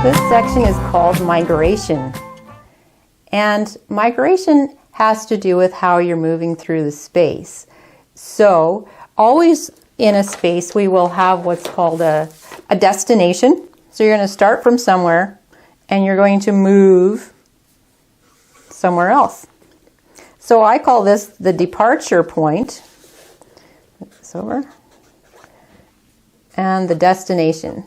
This section is called migration. And migration has to do with how you're moving through the space. So always in a space we will have what's called a destination. So you're going to start from somewhere and you're going to move somewhere else. So I call this the departure point. Move this over. And the destination.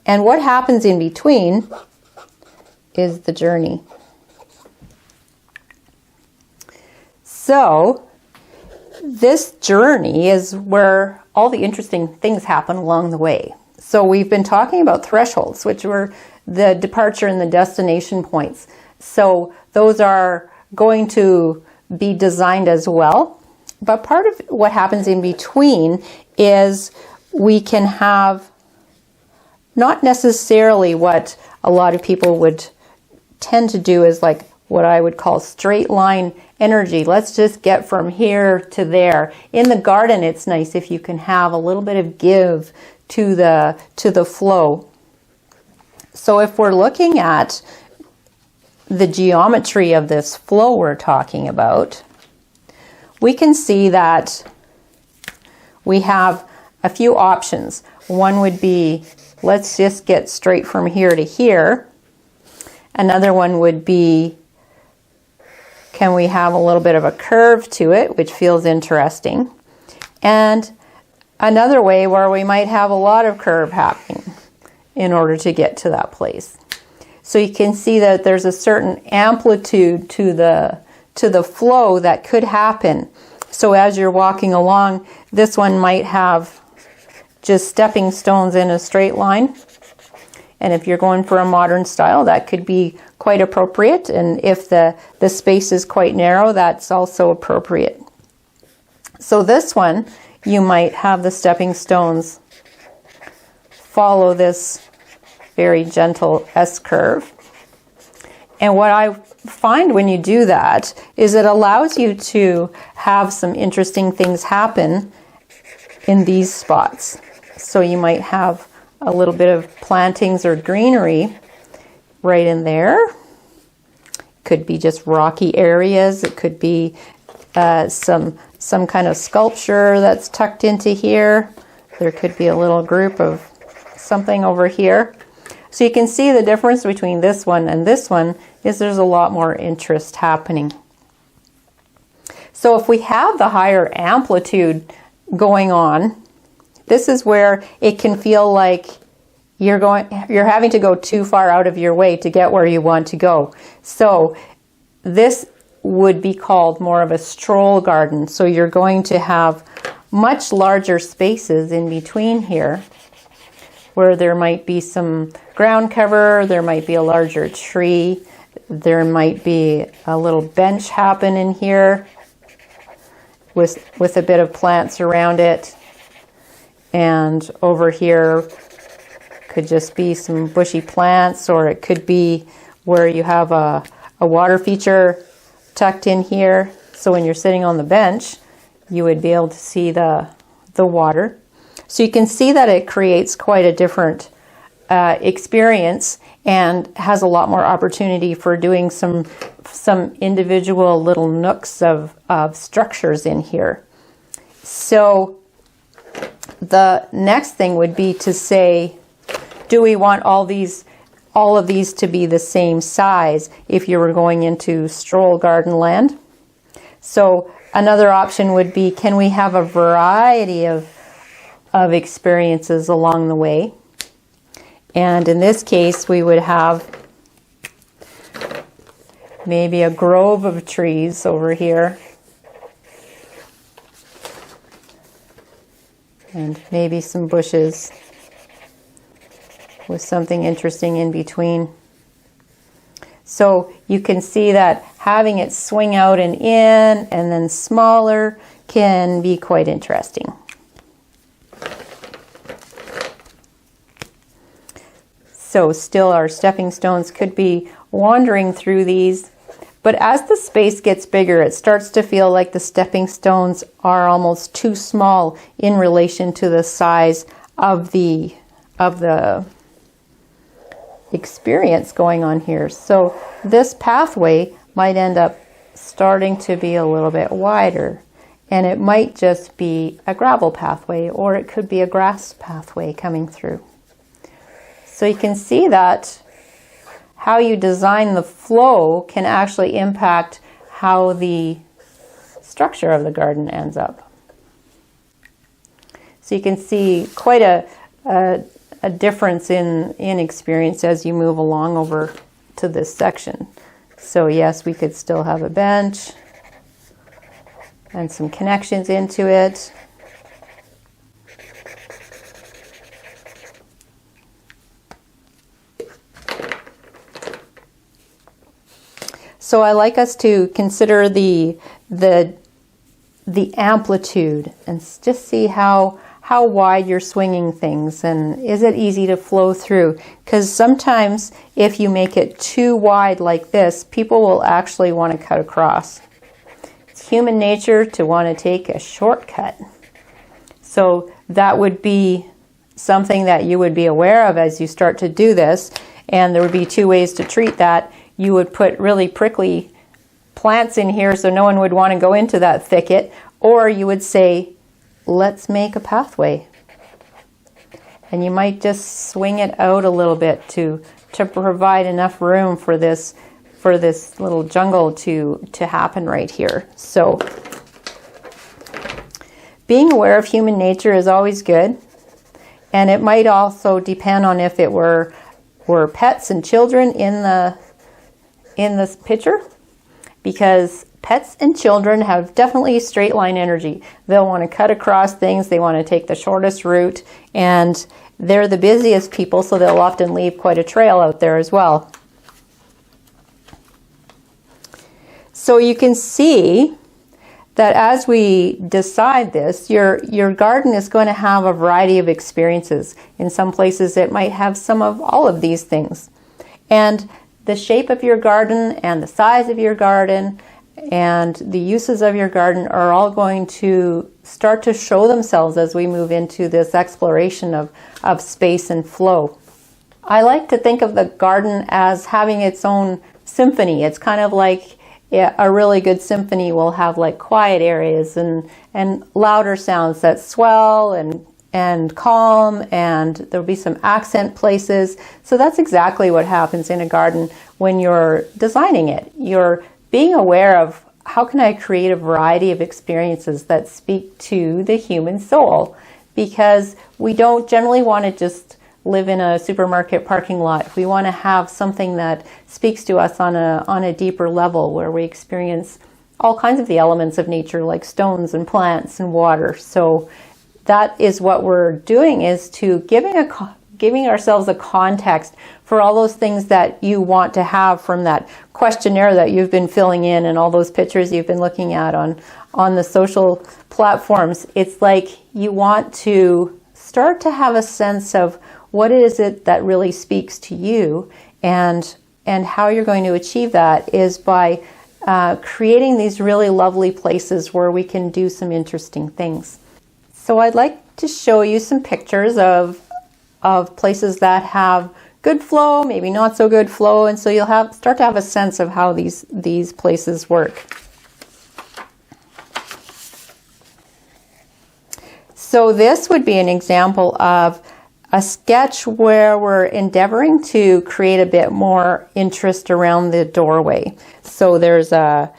And what happens in between is the journey. So this journey is where all the interesting things happen along the way. So we've been talking about thresholds, which were the departure and the destination points. So those are going to be designed as well. But part of what happens in between is we can have not necessarily what a lot of people would tend to do is like what I would call straight line energy. Let's just get from here to there. In the garden, it's nice if you can have a little bit of give to the flow. So if we're looking at the geometry of this flow we're talking about, we can see that we have a few options. One would be, let's just get straight from here to here. Another one would be, can we have a little bit of a curve to it, which feels interesting. And another way where we might have a lot of curve happening in order to get to that place. So you can see that there's a certain amplitude to the flow that could happen. So as you're walking along, this one might have just stepping stones in a straight line. And if you're going for a modern style, that could be quite appropriate. And if the space is quite narrow, that's also appropriate. So this one, you might have the stepping stones follow this very gentle S-curve. And what I find when you do that is it allows you to have some interesting things happen in these spots. So you might have a little bit of plantings or greenery right in there. Could be just rocky areas. It could be some kind of sculpture that's tucked into here. There could be a little group of something over here. So you can see the difference between this one and this one is there's a lot more interest happening. So if we have the higher amplitude going on, this is where it can feel like you're having to go too far out of your way to get where you want to go. So this would be called more of a stroll garden. So you're going to have much larger spaces in between here where there might be some ground cover, there might be a larger tree, there might be a little bench happen in here with a bit of plants around it. And over here could just be some bushy plants, or it could be where you have a water feature tucked in here. So when you're sitting on the bench, you would be able to see the water. So you can see that it creates quite a different experience and has a lot more opportunity for doing some individual little nooks of structures in here. So the next thing would be to say, do we want all of these to be the same size if you were going into stroll garden land? So another option would be, can we have a variety of experiences along the way? And in this case, we would have maybe a grove of trees over here. And maybe some bushes with something interesting in between. So you can see that having it swing out and in and then smaller can be quite interesting. So still our stepping stones could be wandering through these, but as the space gets bigger, it starts to feel like the stepping stones are almost too small in relation to the size of the experience going on here. So this pathway might end up starting to be a little bit wider, and it might just be a gravel pathway, or it could be a grass pathway coming through. So you can see that how you design the flow can actually impact how the structure of the garden ends up. So you can see quite a difference in experience as you move along over to this section. So yes, we could still have a bench and some connections into it. So I like us to consider the amplitude and just see how wide you're swinging things, and is it easy to flow through? Because sometimes if you make it too wide like this, people will actually want to cut across. It's human nature to want to take a shortcut. So that would be something that you would be aware of as you start to do this, and there would be two ways to treat that. You would put really prickly plants in here so no one would want to go into that thicket, or you would say, let's make a pathway. And you might just swing it out a little bit to provide enough room for this little jungle to happen right here. So being aware of human nature is always good. And it might also depend on if it were pets and children in this picture, because pets and children have definitely straight line energy. They'll want to cut across things. They want to take the shortest route, and they're the busiest people, so they'll often leave quite a trail out there as well. So you can see that as we decide this, your garden is going to have a variety of experiences. In some places it might have some of all of these things. And the shape of your garden and the size of your garden and the uses of your garden are all going to start to show themselves as we move into this exploration of space and flow. I like to think of the garden as having its own symphony. It's kind of like a really good symphony will have like quiet areas and louder sounds that swell and calm, and there'll be some accent places. So that's exactly what happens in a garden when you're designing it. You're being aware of how can I create a variety of experiences that speak to the human soul, because we don't generally want to just live in a supermarket parking lot. We want to have something that speaks to us on a deeper level, where we experience all kinds of the elements of nature, like stones and plants and water. So that is what we're doing, is to giving ourselves a context for all those things that you want to have from that questionnaire that you've been filling in and all those pictures you've been looking at on the social platforms. It's like you want to start to have a sense of what is it that really speaks to you, and how you're going to achieve that is by creating these really lovely places where we can do some interesting things. So I'd like to show you some pictures of places that have good flow, maybe not so good flow, and so you'll start to have a sense of how these places work. So this would be an example of a sketch where we're endeavoring to create a bit more interest around the doorway. So there's a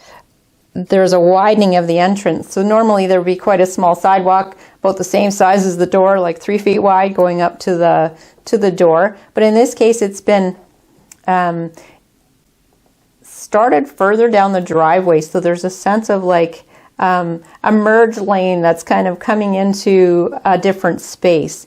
widening of the entrance. So normally there would be quite a small sidewalk, about the same size as the door, like 3 feet wide, going up to the door. But in this case, it's been started further down the driveway. So there's a sense of like a merge lane that's kind of coming into a different space.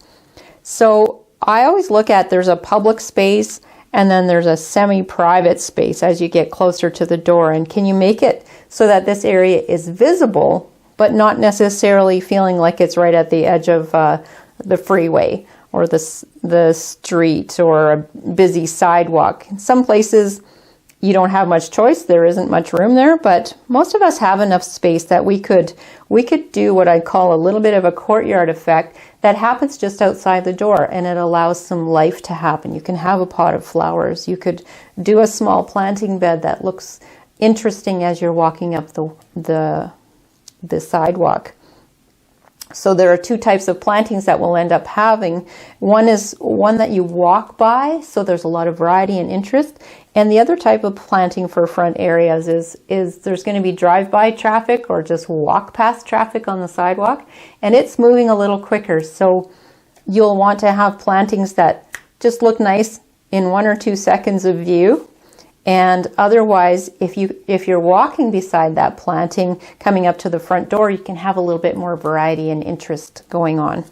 So I always look at, there's a public space and then there's a semi-private space as you get closer to the door. And can you make it so that this area is visible, but not necessarily feeling like it's right at the edge of the freeway or the street or a busy sidewalk? In some places, you don't have much choice, there isn't much room there, but most of us have enough space that we could do what I call a little bit of a courtyard effect that happens just outside the door, and it allows some life to happen. You can have a pot of flowers. You could do a small planting bed that looks interesting as you're walking up the sidewalk. So there are two types of plantings that we'll end up having. One is one that you walk by, so there's a lot of variety and interest. And the other type of planting for front areas is there's going to be drive-by traffic or just walk past traffic on the sidewalk, and it's moving a little quicker. So you'll want to have plantings that just look nice in 1 or 2 seconds of view. And otherwise, if you're walking beside that planting, coming up to the front door, you can have a little bit more variety and interest going on.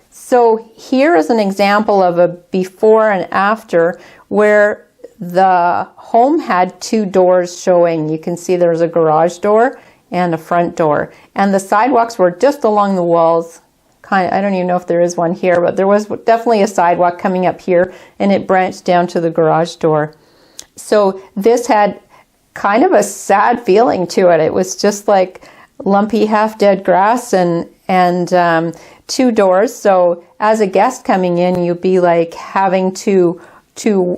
So here is an example of a before and after where the home had 2 doors showing. You can see there's a garage door and a front door. And the sidewalks were just along the walls. I don't even know if there is one here, but there was definitely a sidewalk coming up here, and it branched down to the garage door. So this had kind of a sad feeling to it. It was just like lumpy, half-dead grass and 2 doors. So as a guest coming in, you'd be like having to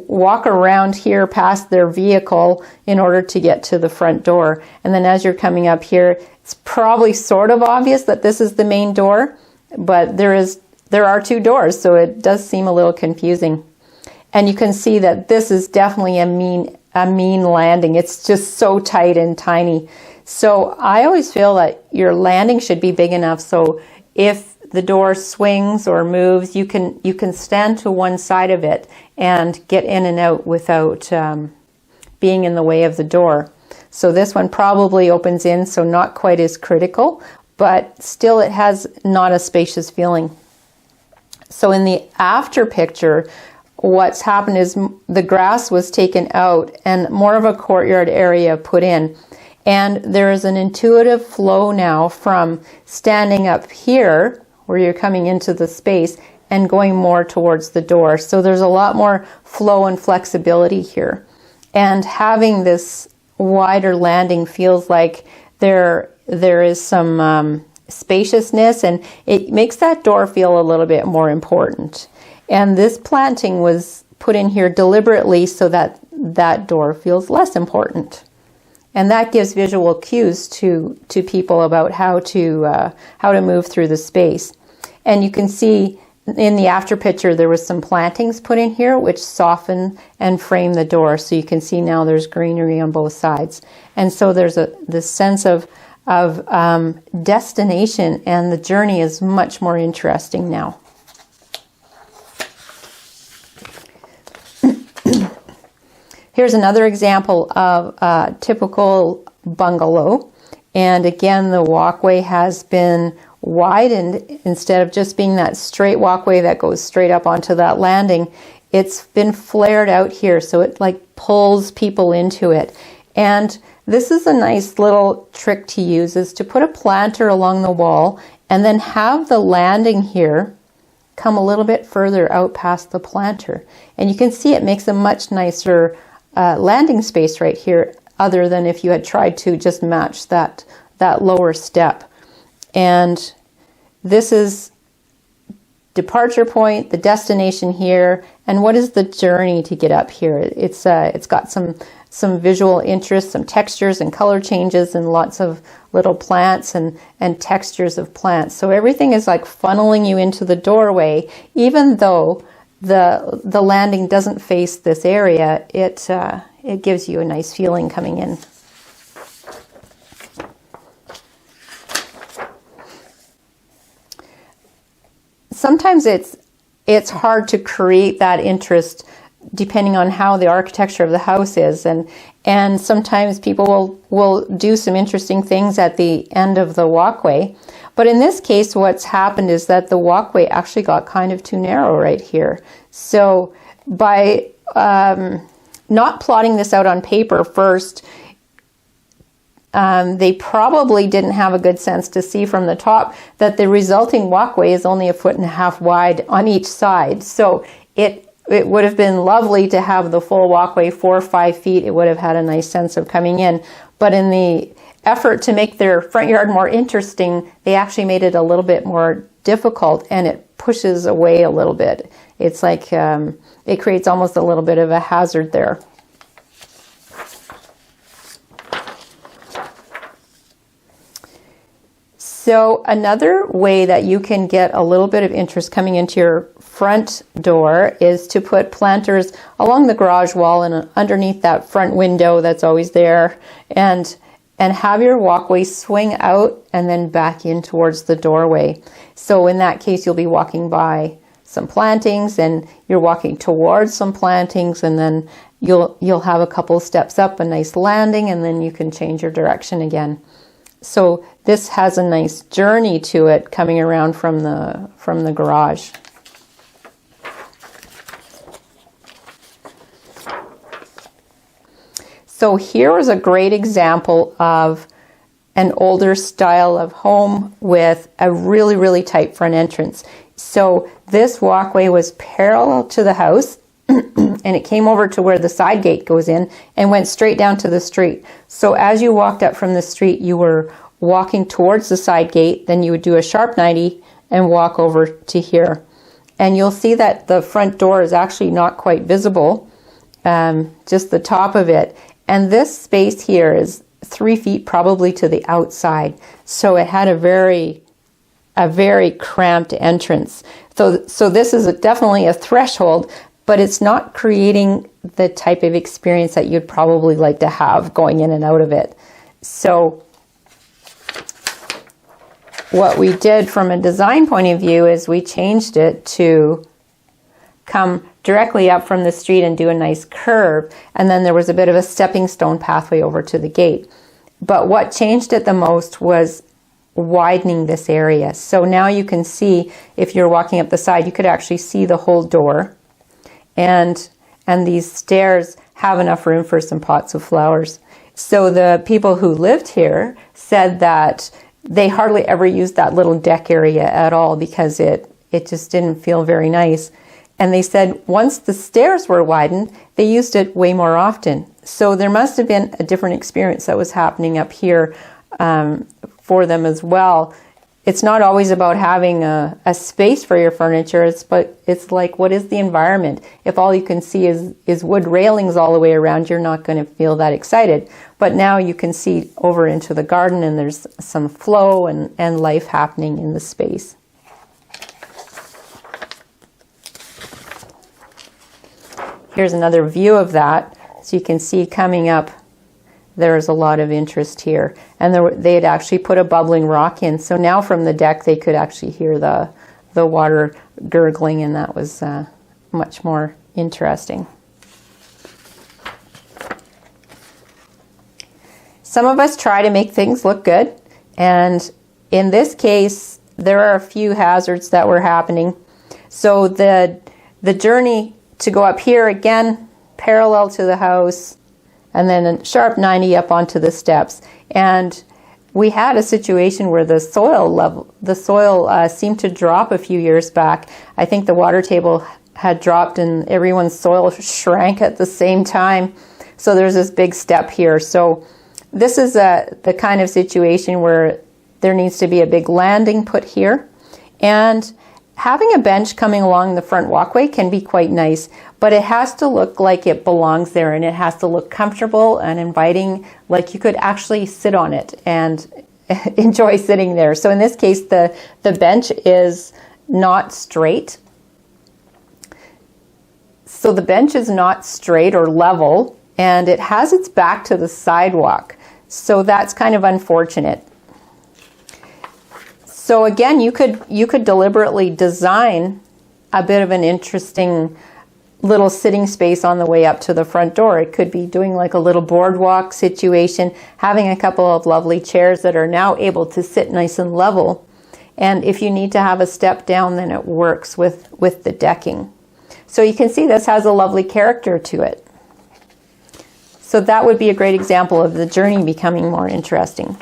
walk around here past their vehicle in order to get to the front door. And then as you're coming up here, it's probably sort of obvious that this is the main door. But there are 2 doors, so it does seem a little confusing. And you can see that this is definitely a mean landing. It's just so tight and tiny. So I always feel that your landing should be big enough so if the door swings or moves, you can stand to one side of it and get in and out without being in the way of the door. So this one probably opens in, so not quite as critical, but still it has not a spacious feeling. So in the after picture, what's happened is the grass was taken out and more of a courtyard area put in. And there is an intuitive flow now from standing up here, where you're coming into the space, and going more towards the door. So there's a lot more flow and flexibility here. And having this wider landing feels like there is some spaciousness, and it makes that door feel a little bit more important. And this planting was put in here deliberately so that that door feels less important. And that gives visual cues to people about how to move through the space. And you can see in the after picture there was some plantings put in here which soften and frame the door. So you can see now there's greenery on both sides. And so there's this sense of destination, and the journey is much more interesting now. Here's another example of a typical bungalow, and again the walkway has been widened. Instead of just being that straight walkway that goes straight up onto that landing, it's been flared out here, so it like pulls people into it. And this is a nice little trick to use, is to put a planter along the wall and then have the landing here come a little bit further out past the planter. And you can see it makes a much nicer landing space right here, other than if you had tried to just match that lower step. And this is departure point, the destination here, and what is the journey to get up here. It's got some visual interest, some textures and color changes, and lots of little plants and textures of plants. So everything is like funneling you into the doorway, even though the landing doesn't face this area. It gives you a nice feeling coming in. Sometimes it's hard to create that interest depending on how the architecture of the house is, and sometimes people will do some interesting things at the end of the walkway. But in this case, what's happened is that the walkway actually got kind of too narrow right here. So by not plotting this out on paper first, they probably didn't have a good sense to see from the top that the resulting walkway is only 1.5 feet wide on each side. So it would have been lovely to have the full walkway 4 or 5 feet. It would have had a nice sense of coming in. But in the effort to make their front yard more interesting, they actually made it a little bit more difficult, and it pushes away a little bit. It's like it creates almost a little bit of a hazard there. So another way that you can get a little bit of interest coming into your front door is to put planters along the garage wall and underneath that front window that's always there, and have your walkway swing out and then back in towards the doorway. So in that case, you'll be walking by some plantings and you're walking towards some plantings, and then you'll have a couple steps up, a nice landing, and then you can change your direction again. So this has a nice journey to it coming around from the garage. So here is a great example of an older style of home with a really, really tight front entrance. So this walkway was parallel to the house and it came over to where the side gate goes in and went straight down to the street. So as you walked up from the street, you were walking towards the side gate, then you would do a sharp 90 and walk over to here. And you'll see that the front door is actually not quite visible, just the top of it. And this space here is 3 feet probably to the outside. So it had a very cramped entrance. So this is definitely a threshold, but it's not creating the type of experience that you'd probably like to have going in and out of it. So what we did from a design point of view is we changed it to come directly up from the street and do a nice curve, and then there was a bit of a stepping stone pathway over to the gate. But what changed it the most was widening this area. So now you can see, if you're walking up the side, you could actually see the whole door, and these stairs have enough room for some pots of flowers. So the people who lived here said that they hardly ever used that little deck area at all because it just didn't feel very nice. And they said once the stairs were widened, they used it way more often. So there must have been a different experience that was happening up here for them as well. It's not always about having a space for your furniture, but it's like, what is the environment? If all you can see is wood railings all the way around, you're not going to feel that excited. But now you can see over into the garden, and there's some flow and life happening in the space. Here's another view of that. So you can see coming up, there's a lot of interest here. And they had actually put a bubbling rock in. So now from the deck, they could actually hear the water gurgling, and that was much more interesting. Some of us try to make things look good. And in this case, there are a few hazards that were happening. So the journey to go up here, again, parallel to the house, and then a sharp 90 up onto the steps. And we had a situation where the soil seemed to drop a few years back. I think the water table had dropped and everyone's soil shrank at the same time. So there's this big step here. So this is the kind of situation where there needs to be a big landing put here. And having a bench coming along the front walkway can be quite nice, but it has to look like it belongs there, and it has to look comfortable and inviting, like you could actually sit on it and enjoy sitting there. So in this case, the bench is not straight. So the bench is not straight or level, and it has its back to the sidewalk. So that's kind of unfortunate. So again, you could deliberately design a bit of an interesting little sitting space on the way up to the front door. It could be doing like a little boardwalk situation, having a couple of lovely chairs that are now able to sit nice and level. And if you need to have a step down, then it works with the decking. So you can see this has a lovely character to it. So that would be a great example of the journey becoming more interesting.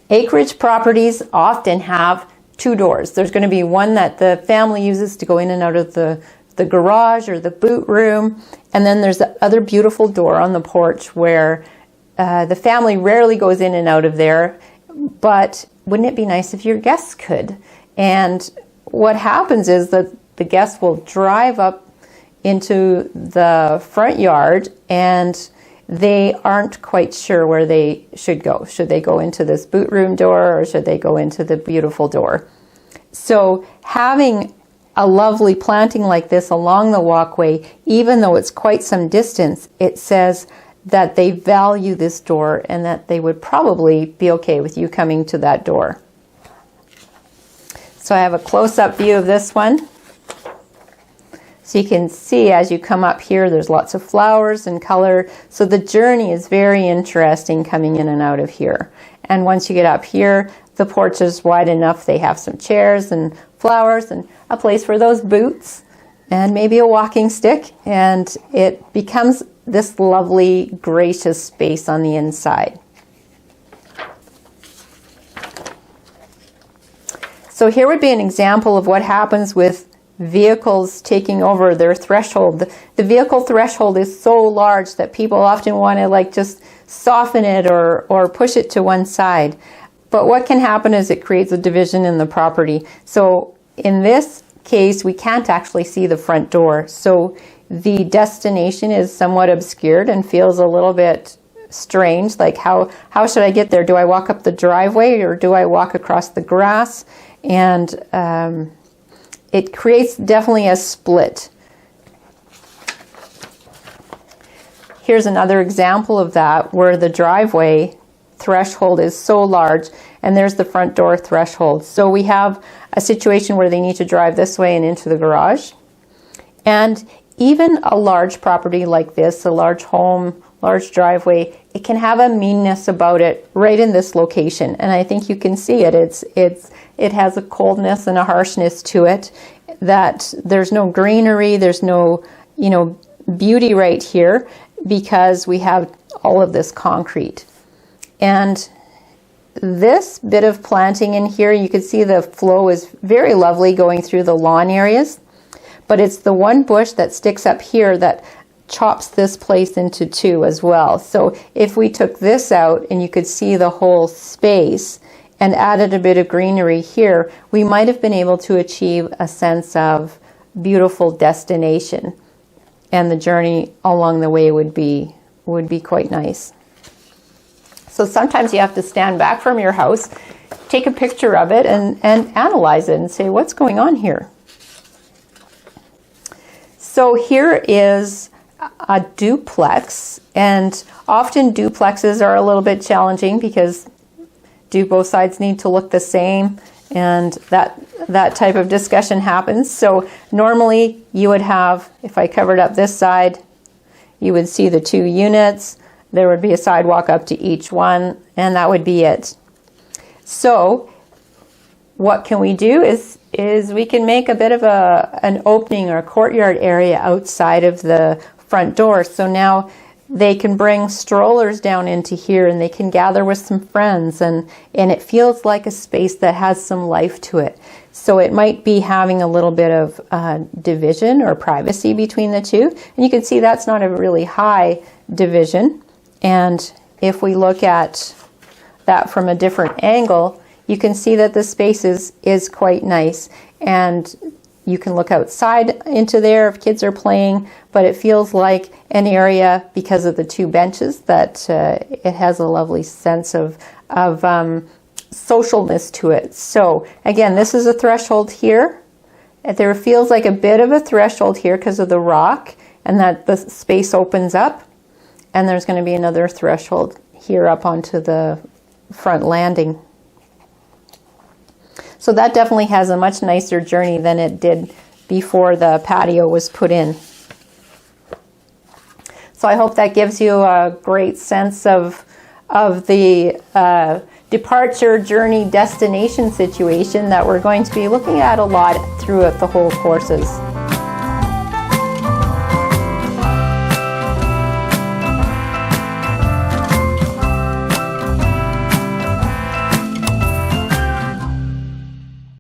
Acreage properties often have two doors. There's going to be one that the family uses to go in and out of the garage or the boot room, and then there's the other beautiful door on the porch where the family rarely goes in and out of there, but wouldn't it be nice if your guests could? And what happens is that the guests will drive up into the front yard and they aren't quite sure where they should go. Should they go into this boot room door or should they go into the beautiful door? So having a lovely planting like this along the walkway, even though it's quite some distance, it says that they value this door and that they would probably be okay with you coming to that door. So I have a close-up view of this one. So you can see as you come up here, there's lots of flowers and color. So the journey is very interesting coming in and out of here. And once you get up here, the porch is wide enough. They have some chairs and flowers and a place for those boots and maybe a walking stick. And it becomes this lovely, gracious space on the inside. So here would be an example of what happens with vehicles taking over their threshold. The vehicle threshold is so large that people often want to just soften it or push it to one side. But what can happen is it creates a division in the property. So in this case, we can't actually see the front door. So the destination is somewhat obscured and feels a little bit strange. Like how should I get there? Do I walk up the driveway or do I walk across the grass? And it creates definitely a split. Here's another example of that where the driveway threshold is so large and there's the front door threshold. So we have a situation where they need to drive this way and into the garage. And even a large property like this, a large home, large driveway, it can have a meanness about it right in this location. And I think you can see it. It has a coldness and a harshness to it that there's no greenery, there's no, beauty right here because we have all of this concrete. And this bit of planting in here, you can see the flow is very lovely going through the lawn areas, but it's the one bush that sticks up here that chops this place into two as well. So if we took this out and you could see the whole space and added a bit of greenery here, we might have been able to achieve a sense of beautiful destination, and the journey along the way would be quite nice. So sometimes you have to stand back from your house, take a picture of it and analyze it and say, what's going on here? So here is a duplex, and often duplexes are a little bit challenging because both sides need to look the same, and that type of discussion happens. So normally you would have, if I covered up this side, you would see the two units. There would be a sidewalk up to each one, and that would be it. So what can we do is we can make a bit of an opening or a courtyard area outside of the front door. So now they can bring strollers down into here and they can gather with some friends, and it feels like a space that has some life to it. So it might be having a little bit of division or privacy between the two. And you can see that's not a really high division. And if we look at that from a different angle, you can see that the space is quite nice. And you can look outside into there if kids are playing, but it feels like an area, because of the two benches, that it has a lovely sense of socialness to it. So again, this is a threshold here. There feels like a bit of a threshold here because of the rock, and that the space opens up. And there's going to be another threshold here up onto the front landing. So that definitely has a much nicer journey than it did before the patio was put in. So I hope that gives you a great sense of the departure, journey, destination situation that we're going to be looking at a lot throughout the whole courses.